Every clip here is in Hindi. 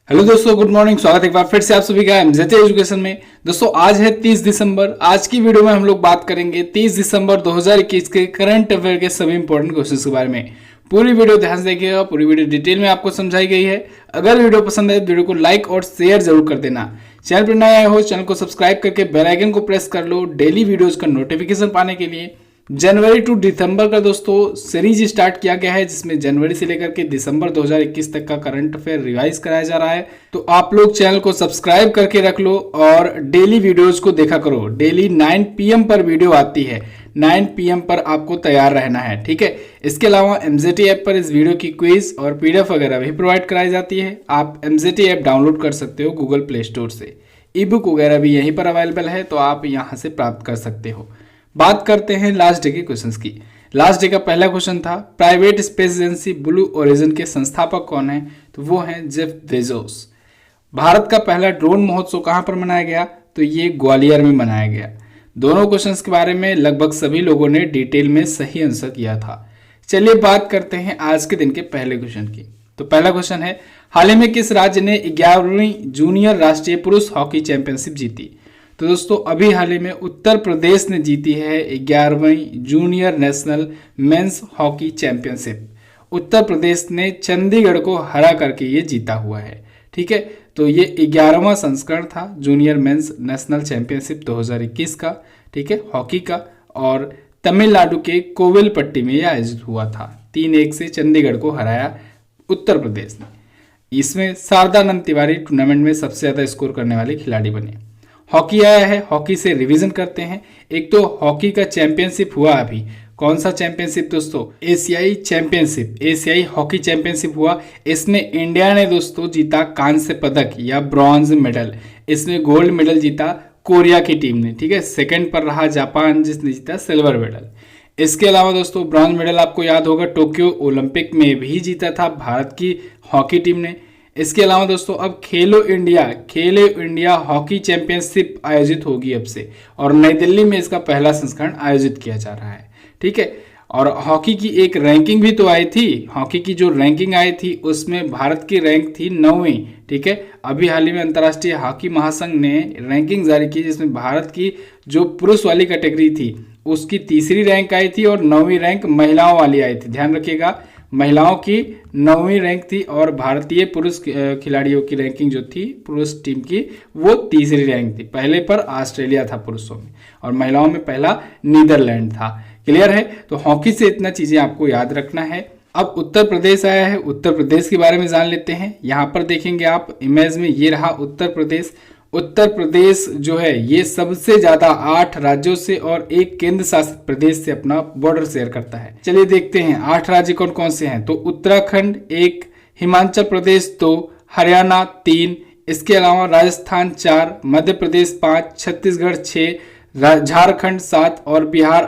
हेलो दोस्तों, गुड मॉर्निंग। स्वागत है एक बार फिर से आप सभी का एमजेटी एजुकेशन में। दोस्तों आज है 30 दिसंबर। आज की वीडियो में हम लोग बात करेंगे 30 दिसंबर 2021 के करंट अफेयर के सभी इंपॉर्टेंट क्वेश्चंस के बारे में। पूरी वीडियो ध्यान से देखिएगा, पूरी वीडियो डिटेल में आपको समझाई गई है। अगर वीडियो पसंद आए तो वीडियो को लाइक और शेयर जरूर कर देना। चैनल पर नए आए हो चैनल को सब्सक्राइब करके बेल आइकन को प्रेस कर लो डेली वीडियोज का नोटिफिकेशन पाने के लिए। जनवरी टू दिसंबर का दोस्तों सीरीज स्टार्ट किया गया है, जिसमें जनवरी से लेकर के दिसंबर 2021 तक का करंट अफेयर रिवाइज कराया जा रहा है। तो आप लोग चैनल को सब्सक्राइब करके रख लो और डेली वीडियोज को देखा करो। डेली 9 PM पर वीडियो आती है, 9 PM पर आपको तैयार रहना है, ठीक है। इसके अलावा एमजेटी ऐप पर इस वीडियो की क्विज और PDF वगैरह भी प्रोवाइड कराई जाती है। आप एमजेटी ऐप डाउनलोड कर सकते हो गूगल प्ले स्टोर से। ई बुक वगैरह भी यहीं पर अवेलेबल है, तो आप यहाँ से प्राप्त कर सकते हो। बात करते हैं लास्ट डे के क्वेश्चंस की। लास्ट डे का पहला क्वेश्चन था, private space agency blue origin के संस्थापक कौन है? तो वो हैं जेफ बेजोस। भारत का पहला ड्रोन महोत्सव कहां पर मनाया गया? तो ये ग्वालियर में मनाया गया। दोनों क्वेश्चंस के बारे में लगभग सभी लोगों ने डिटेल में सही आंसर किया था। चलिए बात करते हैं आज के दिन के पहले क्वेश्चन की। तो पहला क्वेश्चन है, हाल ही में किस राज्य ने 11वीं जूनियर राष्ट्रीय पुरुष हॉकी चैंपियनशिप जीती? तो दोस्तों अभी हाल ही में उत्तर प्रदेश ने जीती है 11वीं junior national men's hockey championship. Uttar Pradesh ने चंडीगढ़ को हरा करके ये जीता हुआ है, ठीक है। तो ये 11वां संस्करण था जूनियर मेंस नेशनल चैंपियनशिप 2021 का, ठीक है, हॉकी का। और तमिलनाडु के कोविलपट्टी में यह आयोजित हुआ था। 3-1 से चंडीगढ़ को हराया उत्तर प्रदेश ने। इसमें शारदानंद तिवारी टूर्नामेंट में सबसे ज्यादा स्कोर करने वाले खिलाड़ी बने। हॉकी आया है, हॉकी से रिवीजन करते हैं। एक तो हॉकी का चैंपियनशिप हुआ अभी, कौन सा चैंपियनशिप दोस्तों? एशियाई चैंपियनशिप, एशियाई हॉकी चैंपियनशिप हुआ। इसमें इंडिया ने दोस्तों जीता कांस्य पदक या ब्रॉन्ज मेडल। इसमें गोल्ड मेडल जीता कोरिया की टीम ने, ठीक है। सेकंड पर रहा जापान, जिसने जीता सिल्वर मेडल। इसके अलावा दोस्तों ब्रॉन्ज मेडल आपको याद होगा टोक्यो ओलंपिक में भी जीता था भारत की हॉकी टीम ने। इसके अलावा दोस्तों अब खेलो इंडिया हॉकी चैंपियनशिप आयोजित होगी अब से, और नई दिल्ली में इसका पहला संस्करण आयोजित किया जा रहा है, ठीक है। और हॉकी की एक रैंकिंग भी तो आई थी। हॉकी की जो रैंकिंग आई थी उसमें भारत की रैंक थी 9वीं, ठीक है। अभी हाल ही में अंतर्राष्ट्रीय हॉकी महासंघ ने रैंकिंग जारी की, जिसमें भारत की जो पुरुष वाली कैटेगरी थी उसकी 3री रैंक आई थी और 9वीं रैंक महिलाओं वाली आई थी। ध्यान रखिएगा, महिलाओं की 9वीं रैंक थी और भारतीय पुरुष खिलाड़ियों की रैंकिंग जो थी पुरुष टीम की वो 3री रैंक थी। पहले पर ऑस्ट्रेलिया था पुरुषों में, और महिलाओं में पहला नीदरलैंड था। क्लियर है? तो हॉकी से इतना चीजें आपको याद रखना है। अब उत्तर प्रदेश आया है, उत्तर प्रदेश के बारे में जान लेते हैं। यहाँ पर देखेंगे आप इमेज में, ये रहा उत्तर प्रदेश। उत्तर प्रदेश जो है ये सबसे ज्यादा 8 राज्यों से और 1 केंद्र शासित प्रदेश से अपना बॉर्डर शेयर करता है। चलिए देखते हैं 8 राज्य कौन कौन से हैं। तो उत्तराखंड 1, हिमाचल प्रदेश 2, हरियाणा 3, इसके अलावा राजस्थान 4, मध्य प्रदेश 5, छत्तीसगढ़ 6, झारखंड 7 और बिहार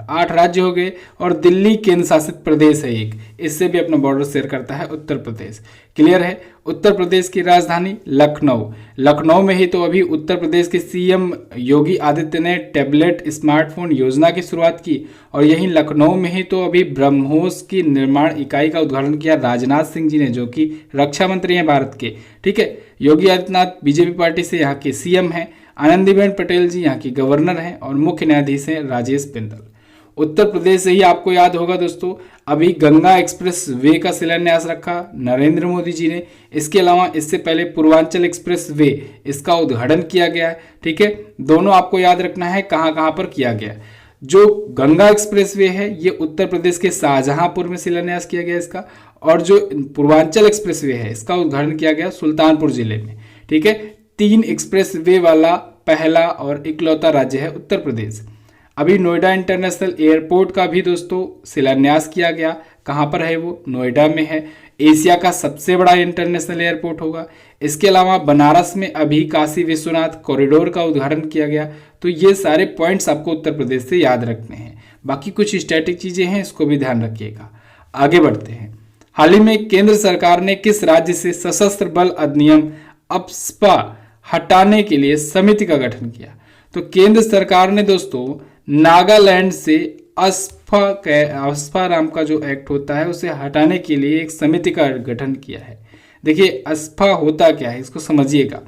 8 राज्य हो गए। और दिल्ली केंद्र शासित प्रदेश है 1, इससे भी अपना बॉर्डर शेयर करता है उत्तर प्रदेश। क्लियर है? उत्तर प्रदेश की राजधानी लखनऊ में ही तो अभी उत्तर प्रदेश के CM योगी आदित्य ने टैबलेट स्मार्टफोन योजना की शुरुआत की, और यहीं लखनऊ में ही तो अभी ब्रह्मोस की निर्माण इकाई का उद्घाटन किया राजनाथ सिंह जी ने, जो कि रक्षा मंत्री हैं भारत के, ठीक है। योगी आदित्यनाथ बीजेपी पार्टी से यहाँ के CM हैं। आनंदीबेन पटेल जी यहाँ की गवर्नर हैं और मुख्य न्यायाधीश हैं राजेश बिंदल। उत्तर प्रदेश से ही आपको याद होगा दोस्तों अभी गंगा एक्सप्रेस वे का शिलान्यास रखा नरेंद्र मोदी जी ने। इसके अलावा इससे पहले पूर्वांचल एक्सप्रेस वे, इसका उद्घाटन किया गया है, ठीक है। दोनों आपको याद रखना है कहाँ कहाँ पर किया गया। जो गंगा एक्सप्रेस वे है ये उत्तर प्रदेश के शाहजहांपुर में शिलान्यास किया गया इसका, और जो पूर्वांचल एक्सप्रेस वे है इसका उद्घाटन किया गया सुल्तानपुर जिले में, ठीक है। 3 एक्सप्रेस वे वाला पहला और इकलौता राज्य है उत्तर प्रदेश। अभी नोएडा इंटरनेशनल एयरपोर्ट का भी दोस्तों शिलान्यास किया गया। कहाँ पर है वो? नोएडा में है। एशिया का सबसे बड़ा इंटरनेशनल एयरपोर्ट होगा। इसके अलावा बनारस में अभी काशी विश्वनाथ कॉरिडोर का उद्घाटन किया गया। तो ये सारे पॉइंट्स आपको उत्तर प्रदेश से याद रखने हैं। बाकी कुछ स्टैटिक चीजें हैं, इसको भी ध्यान रखिएगा। आगे बढ़ते हैं। हाल ही में केंद्र सरकार ने किस राज्य से सशस्त्र बल अधिनियम अप्सपा हटाने के लिए समिति का गठन किया? तो केंद्र सरकार ने दोस्तों नागालैंड से अस्फा नाम का जो एक्ट होता है उसे हटाने के लिए एक समिति का गठन किया है। देखिए अस्पा होता क्या है इसको समझिएगा।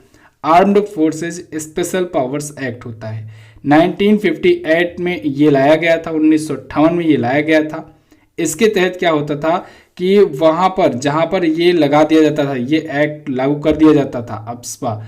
Armed forces special powers act होता है। 1958 में ये लाया गया था, 1958 में ये लाया गया था। इसके तहत क्या होता था कि वहाँ पर जहाँ पर ये लगा दिया जाता था, ये एक्ट लागू कर दिया जाता था अस्पा,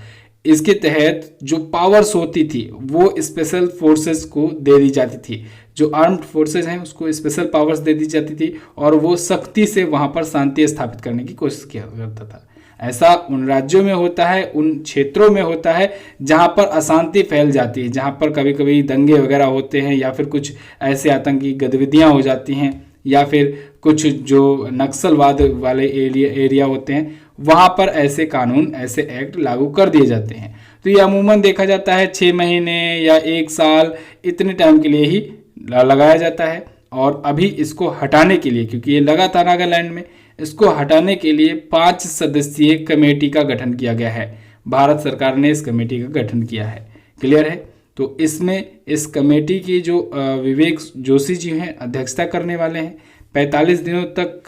इसके तहत जो पावर्स होती थी वो स्पेशल फोर्सेस को दे दी जाती थी। जो आर्म्ड फोर्सेस हैं उसको स्पेशल पावर्स दे दी जाती थी और वो सख्ती से वहाँ पर शांति स्थापित करने की कोशिश किया करता था। ऐसा उन राज्यों में होता है, उन क्षेत्रों में होता है जहाँ पर अशांति फैल जाती है, जहाँ पर कभी कभी दंगे वगैरह होते हैं या फिर कुछ ऐसे आतंकी गतिविधियाँ हो जाती हैं या फिर कुछ जो नक्सलवाद वाले एरिया होते हैं, वहाँ पर ऐसे कानून, ऐसे एक्ट लागू कर दिए जाते हैं। तो ये अमूमन देखा जाता है 6 महीने या 1 साल इतने टाइम के लिए ही लगाया जाता है। और अभी इसको हटाने के लिए, क्योंकि ये लगा था नागालैंड में, इसको हटाने के लिए 5 सदस्यीय कमेटी का गठन किया गया है। भारत सरकार ने इस कमेटी का गठन किया है। क्लियर है? तो इसमें इस कमेटी की जो विवेक जोशी जी हैं अध्यक्षता करने वाले हैं। 45 दिनों तक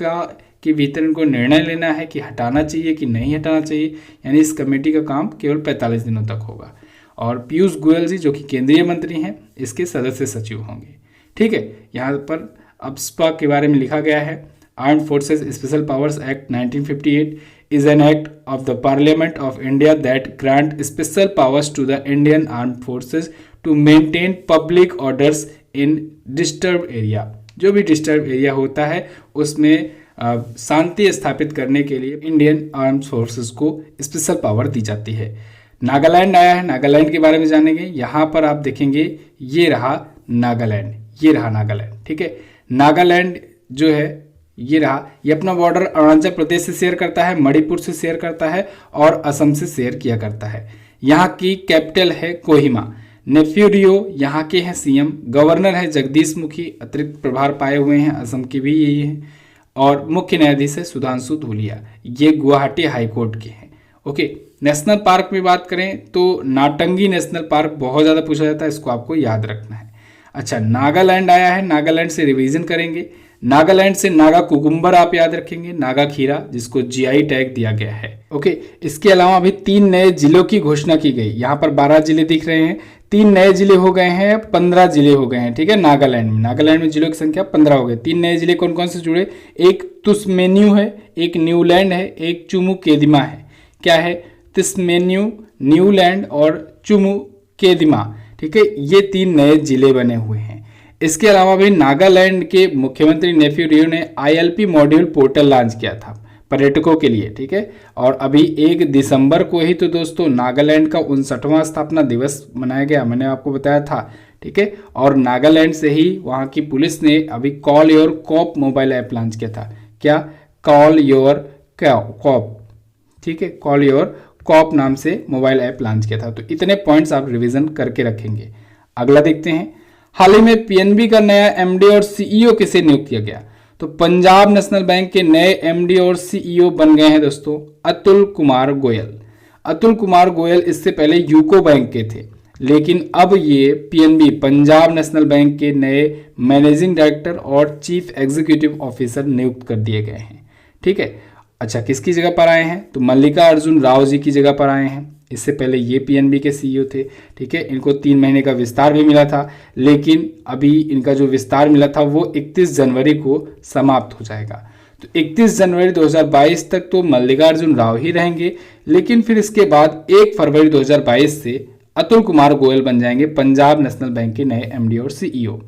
के भीतर इनको निर्णय लेना है कि हटाना चाहिए कि नहीं हटाना चाहिए। यानी इस कमेटी का काम केवल 45 दिनों तक होगा। और पीयूष गोयल जी जो कि केंद्रीय मंत्री हैं, इसके सदस्य सचिव होंगे। ठीक है, यहाँ पर अस्पा के बारे में लिखा गया है। Armed forces special powers act 1958 is an act of the Parliament of India that grant special powers to the Indian Armed Forces to maintain public orders in disturbed area। जो भी डिस्टर्ब एरिया होता है उसमें शांति स्थापित करने के लिए इंडियन आर्म्ड फोर्सेस को स्पेशल पावर दी जाती है। नागालैंड आया है, नागालैंड के बारे में जानेंगे। यहाँ पर आप देखेंगे ये रहा नागालैंड, ये रहा नागालैंड। ठीक है, नागालैंड जो है ये रहा, ये अपना बॉर्डर अरुणाचल प्रदेश से शेयर करता है, मणिपुर से शेयर करता है और असम से शेयर किया करता है। यहाँ की कैपिटल है कोहिमा। नेफ्यू यहाँ के हैं सीएम, गवर्नर है जगदीश मुखी, अतिरिक्त प्रभार पाए हुए हैं असम के भी यही हैं, और मुख्य न्यायाधीश है सुधांशु धूलिया, ये गुवाहाटी हाईकोर्ट के हैं। ओके, नेशनल पार्क में बात करें तो नाटंगी नेशनल पार्क बहुत ज़्यादा पूछा जाता है, इसको आपको याद रखना है। अच्छा, नागालैंड आया है, नागालैंड से रिवीजन करेंगे। नागालैंड से नागा कुकुम्बर आप याद रखेंगे, नागा खीरा जिसको जीआई टैग दिया गया है। ओके, इसके अलावा अभी 3 नए जिलों की घोषणा की गई। यहाँ पर 12 जिले दिख रहे हैं, 3 नए जिले हो गए हैं, 15 जिले हो गए हैं। ठीक है, नागालैंड में जिलों की संख्या 15 हो गई। 3 नए जिले कौन कौन से जुड़े? एक तुस्मेन्यू है, एक न्यूलैंड है, एक चुमू केदिमा है। क्या है? तुस्मेन्यू, न्यूलैंड और चुमू केदिमा। ठीक है, ये 3 नए जिले बने हुए हैं। इसके अलावा भी नागालैंड के मुख्यमंत्री नेफ्यू रियो ने ILP मॉड्यूल पोर्टल लॉन्च किया था पर्यटकों के लिए। ठीक है, और अभी 1 दिसंबर को ही तो दोस्तों नागालैंड का 59वां स्थापना दिवस मनाया गया, मैंने आपको बताया था। ठीक है, और नागालैंड से ही वहाँ की पुलिस ने अभी call your cop mobile app launch किया था। क्या? Call your cop. ठीक है, कॉल योर कॉप नाम से मोबाइल ऐप लॉन्च किया था। तो इतने पॉइंट्स आप रिविजन करके रखेंगे। अगला देखते हैं, हाल ही में पीएनबी का नया एमडी और सीईओ किसे नियुक्त किया गया? तो पंजाब नेशनल बैंक के नए एमडी और सीईओ बन गए हैं दोस्तों अतुल कुमार गोयल। अतुल कुमार गोयल इससे पहले यूको बैंक के थे, लेकिन अब ये पीएनबी पंजाब नेशनल बैंक के नए मैनेजिंग डायरेक्टर और चीफ एग्जीक्यूटिव ऑफिसर नियुक्त कर दिए गए हैं। ठीक है, अच्छा किसकी जगह पर आए हैं? तो मल्लिकार्जुन राव जी की जगह पर आए हैं। इससे पहले ये पीएनबी के सीईओ थे। ठीक है, इनको 3 महीने का विस्तार भी मिला था, लेकिन अभी इनका जो विस्तार मिला था वो 31 जनवरी को समाप्त हो जाएगा। तो 31 जनवरी 2022 तक तो मल्लिकार्जुन राव ही रहेंगे, लेकिन फिर इसके बाद 1 फरवरी 2022 से अतुल कुमार गोयल बन जाएंगे पंजाब नेशनल बैंक के नए एमडी और सीईओ।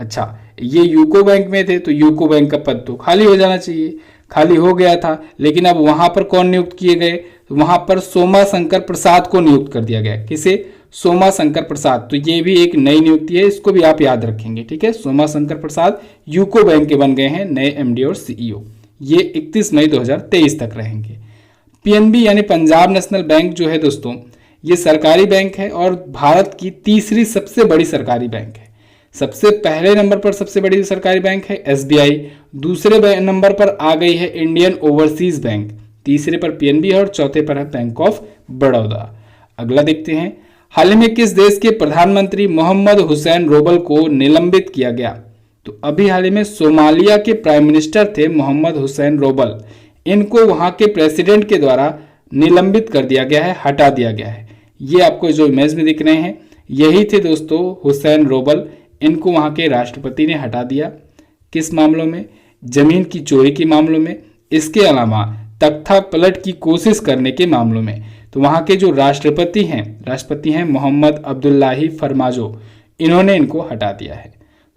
अच्छा, ये यूको बैंक में थे तो यूको बैंक का पद तो खाली हो जाना चाहिए, खाली हो गया था, लेकिन अब वहां पर कौन नियुक्त किए गए? तो वहां पर सोमा शंकर प्रसाद को नियुक्त कर दिया गया। किसे? सोमा शंकर प्रसाद। तो ये भी एक नई नियुक्ति है, इसको भी आप याद रखेंगे। ठीक है, सोमा शंकर प्रसाद यूको बैंक के बन गए हैं नए एमडी और सीईओ। ये 31 मई 2023 तक रहेंगे। पीएनबी यानी पंजाब नेशनल बैंक जो है दोस्तों, ये सरकारी बैंक है और भारत की तीसरी सबसे बड़ी सरकारी बैंक है। सबसे पहले नंबर पर सबसे बड़ी सरकारी बैंक है एसबीआई, दूसरे नंबर पर आ गई है इंडियन ओवरसीज बैंक, तीसरे पर पीएनबी है और चौथे पर है बैंक ऑफ बड़ौदा। अगला देखते हैं, हाल ही में किस देश के प्रधानमंत्री मोहम्मद हुसैन रोबल को निलंबित किया गया? तो अभी हाल ही में सोमालिया के प्राइम मिनिस्टर थे मोहम्मद हुसैन रोबल। इनको वहां के प्रेसिडेंट के द्वारा निलंबित कर दिया गया है, हटा दिया गया है। ये आपको जो इमेज में दिख रहे हैं यही थे दोस्तों हुसैन रोबल। इनको वहां के राष्ट्रपति ने हटा दिया। किस मामलों में? जमीन की चोरी के मामलों में, इसके अलावा तख्ता पलट की कोशिश करने के मामलों में। तो वहां के जो राष्ट्रपति हैं मोहम्मद अब्दुल्लाही फरमाजो, इन्होंने इनको हटा दिया है।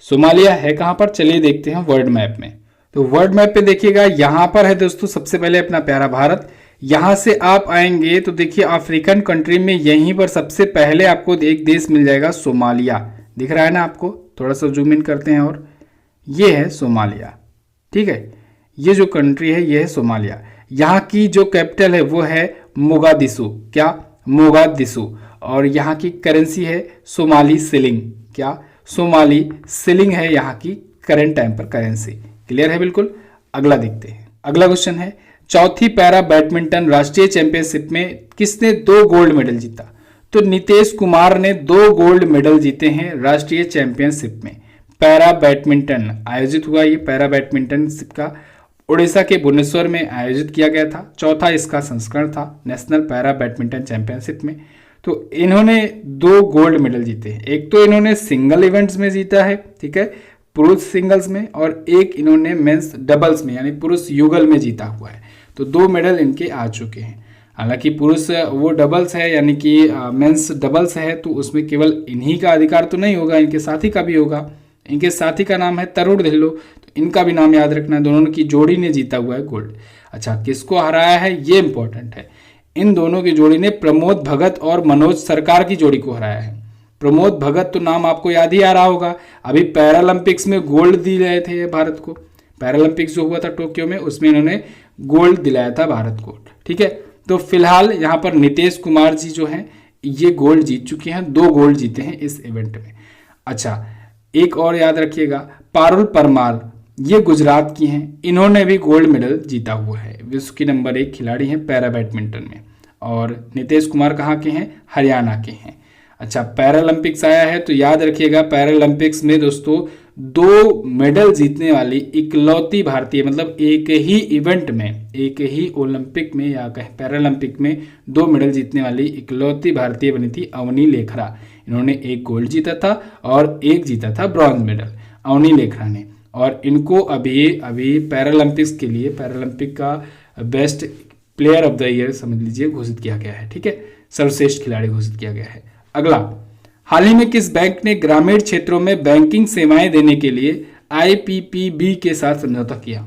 सोमालिया है कहां पर? चलिए देखते हैं वर्ल्ड मैप में। तो वर्ल्ड मैप पे देखिएगा यहां पर है दोस्तों सबसे पहले अपना प्यारा भारत। यहां से आप आएंगे तो देखिए अफ्रीकन कंट्री में यहीं पर सबसे पहले आपको एक देश मिल जाएगा सोमालिया। दिख रहा है ना आपको? थोड़ा सा जूम इन करते हैं और ये है सोमालिया। ठीक है, ये जो कंट्री है ये है सोमालिया। यहाँ की जो कैपिटल है वो है मोगादिशु। क्या? मोगादिशु। और यहाँ की करेंसी है सोमाली सिलिंग। क्या? सोमाली सिलिंग है यहाँ की करंट टाइम पर करेंसी। क्लियर है बिल्कुल? अगला देखते हैं। अगला क्वेश्चन है चौथी पैरा बैडमिंटन राष्ट्रीय चैंपियनशिप में किसने 2 गोल्ड मेडल जीता? तो नितेश कुमार ने 2 गोल्ड मेडल जीते हैं राष्ट्रीय चैंपियनशिप में। पैरा बैडमिंटन आयोजित हुआ, ये पैरा बैडमिंटनशिप का उड़ीसा के भुवनेश्वर में आयोजित किया गया था। चौथा इसका संस्करण था नेशनल पैरा बैडमिंटन चैंपियनशिप में। तो इन्होंने 2 गोल्ड मेडल जीते हैं। एक तो इन्होंने सिंगल इवेंट्स में जीता है, ठीक है, पुरुष सिंगल्स में, और एक इन्होंने मेंस डबल्स में यानी पुरुष युगल में जीता हुआ है। तो 2 मेडल इनके आ चुके हैं। हालांकि पुरुष वो डबल्स है यानी कि मेंस डबल्स है, तो उसमें केवल इन्हीं का अधिकार तो नहीं होगा, इनके साथी का भी होगा। इनके साथी का नाम है तरुण ढिल्लो, तो इनका भी नाम याद रखना है। दोनों की जोड़ी ने जीता हुआ है गोल्ड। अच्छा, किसको हराया है ये इंपॉर्टेंट है। इन दोनों की जोड़ी ने प्रमोद भगत और मनोज सरकार की जोड़ी को हराया है। प्रमोद भगत तो नाम आपको याद ही आ रहा होगा, अभी पैरालंपिक्स में गोल्ड दिलाए थे भारत को। पैरालंपिक्स जो हुआ था टोक्यो में, उसमें इन्होंने गोल्ड दिलाया था भारत को। ठीक है, तो फिलहाल यहाँ पर नितेश कुमार जी जो हैं ये गोल्ड जीत चुके हैं, 2 गोल्ड जीते हैं इस इवेंट में। अच्छा, एक और याद रखिएगा, पारुल परमार ये गुजरात की हैं, इन्होंने भी गोल्ड मेडल जीता हुआ है। विश्व की नंबर 1 खिलाड़ी हैं पैरा बैडमिंटन में। और नितेश कुमार कहाँ के हैं? हरियाणा के हैं। अच्छा, पैरालंपिक्स आया है तो याद रखिएगा पैरालंपिक्स में दोस्तों 2 मेडल जीतने वाली इकलौती भारतीय, मतलब एक ही इवेंट में, एक ही ओलंपिक में या कहें पैरालंपिक में 2 मेडल जीतने वाली इकलौती भारतीय बनी थी अवनी लेखरा। इन्होंने 1 गोल्ड जीता था और 1 जीता था ब्रॉन्ज मेडल, अवनी लेखरा ने। और इनको अभी पैरालंपिक्स के लिए पैरालंपिक का best player of the year समझ लीजिए घोषित किया गया है। ठीक है, सर्वश्रेष्ठ खिलाड़ी घोषित किया गया है। अगला, हाल ही में किस बैंक ने ग्रामीण क्षेत्रों में बैंकिंग सेवाएं देने के लिए आईपीपीबी के साथ समझौता किया?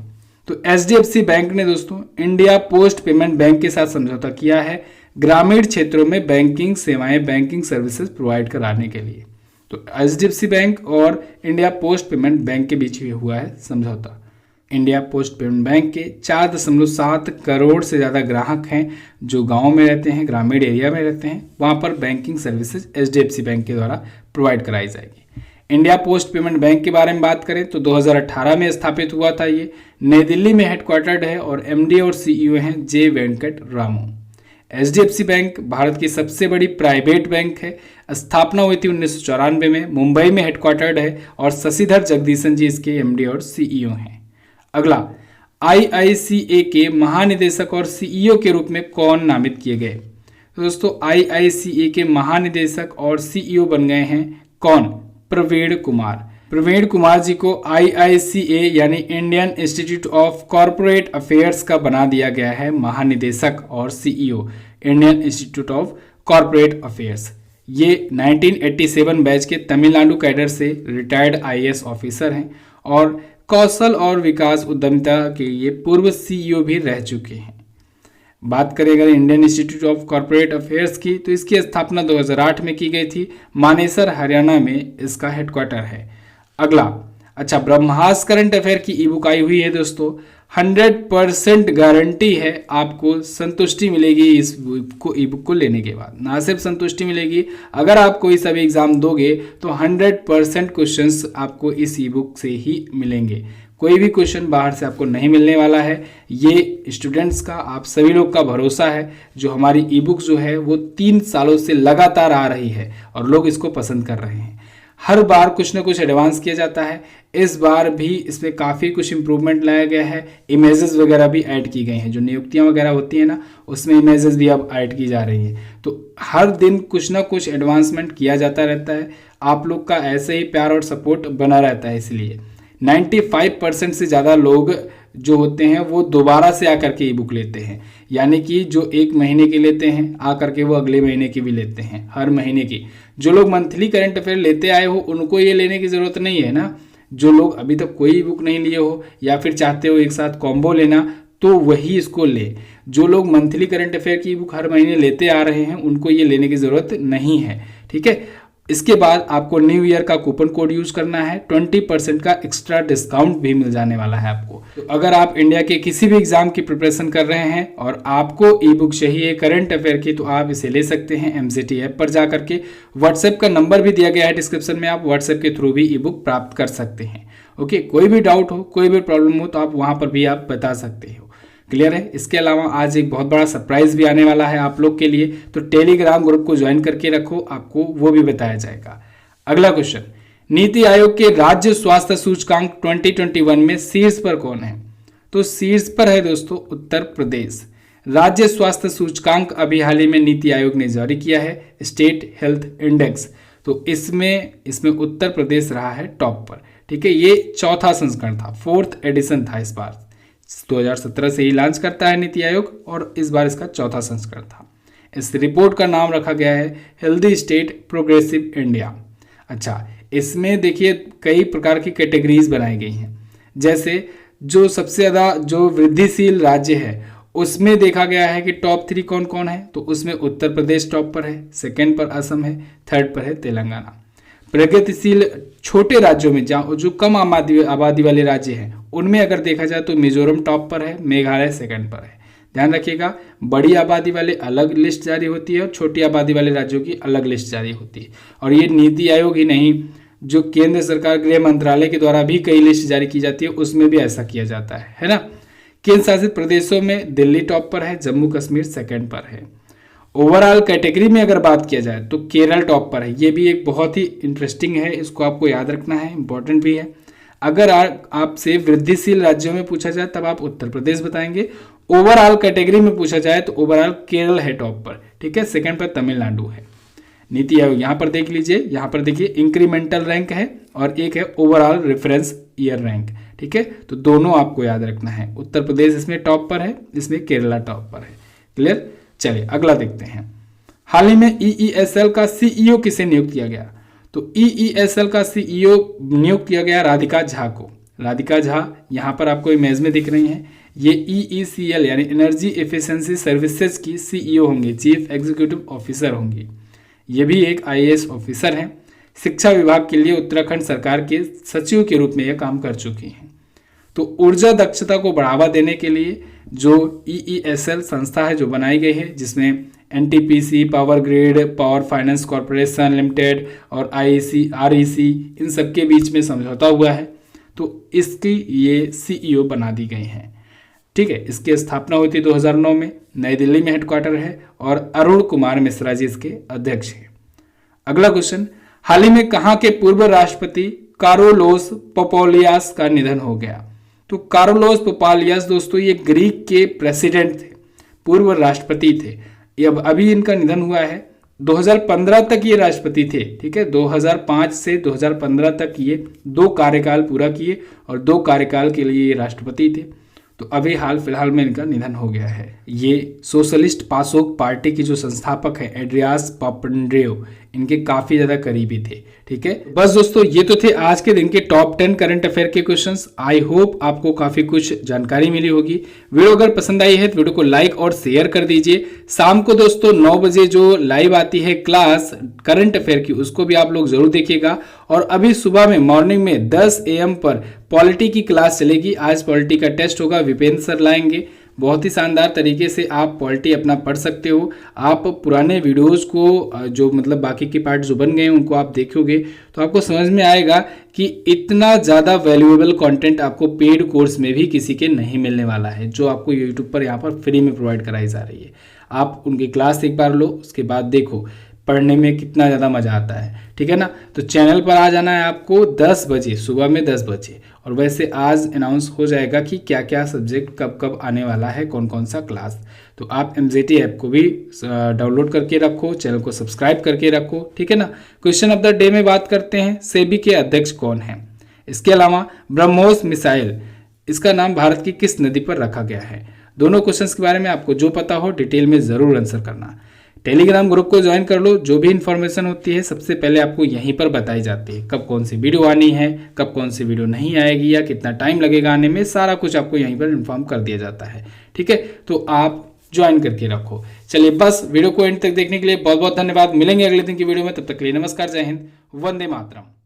तो एचडीएफसी बैंक ने दोस्तों इंडिया पोस्ट पेमेंट बैंक के साथ समझौता किया है ग्रामीण क्षेत्रों में बैंकिंग सेवाएं, बैंकिंग सर्विसेज प्रोवाइड कराने के लिए। तो एचडीएफसी बैंक और इंडिया पोस्ट पेमेंट बैंक के बीच हुआ है समझौता। इंडिया पोस्ट पेमेंट बैंक के 4.7 करोड़ से ज़्यादा ग्राहक हैं जो गांव में रहते हैं, ग्रामीण एरिया में रहते हैं। वहां पर बैंकिंग सर्विसेज एचडीएफसी बैंक के द्वारा प्रोवाइड कराई जाएगी। इंडिया पोस्ट पेमेंट बैंक के बारे में बात करें तो 2018 में स्थापित हुआ था। ये नई दिल्ली में हेडक्वार्टर्ड है और एमडी और सीईओ हैं जे वेंकट रामू। एचडीएफसी बैंक भारत की सबसे बड़ी प्राइवेट बैंक है। स्थापना हुई थी 1994 में, मुंबई में हेडक्वार्टर्ड है और शशिधर जगदीशन जी इसके एमडी और सीईओ हैं। अगला, आईआईसीए के महानिदेशक और सीईओ के रूप में कौन नामित किए गए? तो दोस्तों आईआईसीए के महानिदेशक और सीईओ बन गए हैं कौन? प्रवीण कुमार। प्रवीण कुमार जी को आईआईसीए यानी Indian institute of corporate affairs का बना दिया गया है महानिदेशक और CEO, Indian institute of corporate affairs. ये 1987 बैच के तमिलनाडु कैडर से रिटायर्ड आईएएस ऑफिसर हैं और कौशल और विकास उद्यमिता के ये पूर्व सीईओ भी रह चुके हैं। बात करें अगर Indian institute of corporate affairs की, तो इसकी स्थापना 2008 में की गई थी। मानेसर हरियाणा में इसका हेडक्वार्टर है। अगला, अच्छा, ब्रह्मास करंट अफेयर की ई बुक आई हुई है दोस्तों। 100% गारंटी है आपको संतुष्टि मिलेगी इस ई बुक को लेने के बाद। ना सिर्फ संतुष्टि मिलेगी, अगर आप कोई सभी एग्जाम दोगे तो 100% क्वेश्चंस आपको इस ई बुक से ही मिलेंगे। कोई भी क्वेश्चन बाहर से आपको नहीं मिलने वाला है। ये स्टूडेंट्स का, आप सभी लोग का भरोसा है। जो हमारी ई बुक जो है वो 3 सालों से लगातार आ रही है और लोग इसको पसंद कर रहे हैं। हर बार कुछ ना कुछ एडवांस किया जाता है। इस बार भी इसमें काफ़ी कुछ इम्प्रूवमेंट लाया गया है। इमेजेस वगैरह भी ऐड की गई हैं, जो नियुक्तियां वगैरह होती हैं ना, उसमें इमेजेस भी अब ऐड की जा रही हैं। तो हर दिन कुछ ना कुछ एडवांसमेंट किया जाता रहता है। आप लोग का ऐसे ही प्यार और सपोर्ट बना रहता है, इसलिए 95% से ज़्यादा लोग जो होते हैं वो दोबारा से आकर के ई बुक लेते हैं। यानी कि जो एक महीने की लेते हैं आकर के वो अगले महीने की भी लेते हैं, हर महीने की। जो लोग मंथली करंट अफेयर लेते आए हो उनको ये लेने की ज़रूरत नहीं है ना। जो लोग अभी तक कोई ई बुक नहीं लिए हो या फिर चाहते हो एक साथ कॉम्बो लेना, तो वही इसको ले। जो लोग मंथली करंट अफेयर की बुक हर महीने लेते आ रहे हैं उनको ये लेने की ज़रूरत नहीं है, ठीक है। इसके बाद आपको न्यू ईयर का कूपन कोड यूज करना है, 20% का एक्स्ट्रा डिस्काउंट भी मिल जाने वाला है आपको। तो अगर आप इंडिया के किसी भी एग्जाम की प्रिपरेशन कर रहे हैं और आपको ई बुक चाहिए करंट अफेयर की, तो आप इसे ले सकते हैं एमसीटी ऐप पर जा करके। व्हाट्सएप का नंबर भी दिया गया है डिस्क्रिप्शन में, आप व्हाट्सएप के थ्रू भी ई बुक प्राप्त कर सकते हैं। ओके, कोई भी डाउट हो, कोई भी प्रॉब्लम हो तो आप वहां पर भी आप बता सकते हो। क्लियर है। इसके अलावा आज एक बहुत बड़ा सरप्राइज भी आने वाला है आप लोग के लिए, तो टेलीग्राम ग्रुप को ज्वाइन करके रखो, आपको वो भी बताया जाएगा। अगला क्वेश्चन, नीति आयोग के राज्य स्वास्थ्य सूचकांक 2021 में शीर्ष पर कौन है? तो शीर्ष पर है दोस्तों उत्तर प्रदेश। राज्य स्वास्थ्य सूचकांक अभी हाल ही में नीति आयोग ने जारी किया है, स्टेट हेल्थ इंडेक्स। तो इसमें उत्तर प्रदेश रहा है टॉप पर, ठीक है। ये चौथा संस्करण था, 4th एडिशन था। इस बार 2017 से ही लॉन्च करता है नीति आयोग और इस बार इसका चौथा संस्करण था। इस रिपोर्ट का नाम रखा गया है हेल्दी स्टेट प्रोग्रेसिव इंडिया। अच्छा, इसमें देखिए कई प्रकार की कैटेगरीज बनाई गई हैं। जैसे जो सबसे ज़्यादा जो वृद्धिशील राज्य है उसमें देखा गया है कि टॉप 3 कौन कौन है, तो उसमें उत्तर प्रदेश टॉप पर है, सेकंड पर असम है, थर्ड पर है तेलंगाना। प्रगतिशील छोटे राज्यों में जहाँ जो कम आबादी वाले राज्य हैं उनमें अगर देखा जाए तो मिजोरम टॉप पर है, मेघालय सेकंड पर है। ध्यान रखिएगा, बड़ी आबादी वाले अलग लिस्ट जारी होती है और छोटी आबादी वाले राज्यों की अलग लिस्ट जारी होती है। और ये नीति आयोग ही नहीं, जो केंद्र सरकार गृह मंत्रालय के द्वारा भी कई लिस्ट जारी की जाती है उसमें भी ऐसा किया जाता है ना। केंद्र शासित प्रदेशों में दिल्ली टॉप पर है, जम्मू कश्मीर सेकंड पर है। ओवरऑल कैटेगरी में अगर बात किया जाए तो केरल टॉप पर है। ये भी एक बहुत ही इंटरेस्टिंग है, इसको आपको याद रखना है, इंपॉर्टेंट भी है। अगर आपसे वृद्धिशील राज्यों में पूछा जाए तब आप उत्तर प्रदेश बताएंगे। ओवरऑल कैटेगरी में पूछा जाए तो ओवरऑल केरल है टॉप पर, ठीक है। सेकंड पर तमिलनाडु है। नीति आयोग यहाँ पर देख लीजिए, यहाँ पर देखिए इंक्रीमेंटल रैंक है और एक है ओवरऑल रेफरेंस ईयर रैंक, ठीक है। तो दोनों आपको याद रखना है, उत्तर प्रदेश इसमें टॉप पर है, इसमें केरला टॉप पर है। क्लियर। चलिए अगला देखते हैं। हाल ही में ईईएसएल का सीईओ किसे नियुक्त किया गया? तो ईईएसएल का सीईओ नियुक्त किया गया राधिका झा को। राधिका झा यहाँ पर आपको इमेज में दिख रही हैं। ये ईईसीएल यानी एनर्जी एफिशिएंसी सर्विसेज की सीईओ होंगी, चीफ एग्जीक्यूटिव ऑफिसर होंगी। ये भी एक आईएएस ऑफिसर हैं। शिक्षा विभाग के लिए उत्तराखंड सरकार के सचिव के रूप में यह काम कर चुकी हैं। तो ऊर्जा दक्षता को बढ़ावा देने के लिए जो ईईएसएल संस्था है जो बनाई गई है, जिसमें NTPC, power grid, power finance corporation limited और आईईसी, आरईसी, इन सब के बीच में समझौता हुआ है, तो इसकी ये सीईओ बना दी गई हैं, ठीक है। इसकी स्थापना हुई थी 2009 में, नई दिल्ली में हेडक्वार्टर है और अरुण कुमार मिश्रा जी इसके अध्यक्ष हैं। अगला क्वेश्चन, हाल ही में कहाँ के पूर्व राष्ट्रपति कारोलोस पोपोलियास का निधन हो गया? तो कारोलोस पोपोलियास दोस्तों ये ग्रीक के प्रेसिडेंट थे, पूर्व राष्ट्रपति थे। ये अभी इनका निधन हुआ है। 2015 तक ये राष्ट्रपति थे, ठीक है। 2005 से 2015 तक ये 2 कार्यकाल पूरा किए और 2 कार्यकाल के लिए ये राष्ट्रपति थे। तो अभी हाल फिलहाल में इनका निधन हो गया है। ये सोशलिस्ट पासोक पार्टी के जो संस्थापक हैं एड्रियास पापंड्रेव, इनके काफी ज्यादा करीबी थे, ठीक है। बस दोस्तों ये तो थे आज के दिन के टॉप 10 करंट अफेयर के क्वेश्चंस। आई होप आपको काफी कुछ जानकारी मिली होगी। वीडियो अगर पसंद आई है तो वीडियो को लाइक और शेयर कर दीजिए। शाम को दोस्तों 9 बजे जो लाइव आती है क्लास करंट अफेयर की, उसको भी आप लोग जरूर देखिएगा। और अभी सुबह में मॉर्निंग में 10 AM पर पॉलिटी की क्लास चलेगी। आज पॉलिटी का टेस्ट होगा, विपेंद्र सर लाएंगे। बहुत ही शानदार तरीके से आप पॉलिटी अपना पढ़ सकते हो। आप पुराने वीडियोस को जो मतलब बाकी के पार्ट जो बन गए हैं उनको आप देखोगे तो आपको समझ में आएगा कि इतना ज़्यादा वैल्यूएबल कंटेंट आपको पेड कोर्स में भी किसी के नहीं मिलने वाला है, जो आपको यूट्यूब पर यहाँ पर फ्री में प्रोवाइड कराई जा रही है। आप उनकी क्लास एक बार लो, उसके बाद देखो पढ़ने में कितना ज़्यादा मज़ा आता है, ठीक है ना। तो चैनल पर आ जाना है आपको 10 बजे, सुबह में 10 बजे। और वैसे आज अनाउंस हो जाएगा कि क्या क्या सब्जेक्ट कब कब आने वाला है, कौन कौन सा क्लास। तो आप MZT ऐप को भी डाउनलोड करके रखो, चैनल को सब्सक्राइब करके रखो, ठीक है ना। क्वेश्चन ऑफ द डे में बात करते हैं, सेबी के अध्यक्ष कौन है। इसके अलावा ब्रह्मोस मिसाइल, इसका नाम भारत की किस नदी पर रखा गया है। दोनों क्वेश्चंस के बारे में आपको जो पता हो डिटेल में ज़रूर आंसर करना। टेलीग्राम ग्रुप को ज्वाइन कर लो, जो भी इन्फॉर्मेशन होती है सबसे पहले आपको यहीं पर बताई जाती है। कब कौन सी वीडियो आनी है, कब कौन सी वीडियो नहीं आएगी, या कितना टाइम लगेगा आने में, सारा कुछ आपको यहीं पर इन्फॉर्म कर दिया जाता है, ठीक है। तो आप ज्वाइन करके रखो। चलिए बस, वीडियो को एंड तक देखने के लिए बहुत बहुत धन्यवाद। मिलेंगे अगले दिन की वीडियो में, तब तक के लिए नमस्कार, जय हिंद, वंदे मातरम।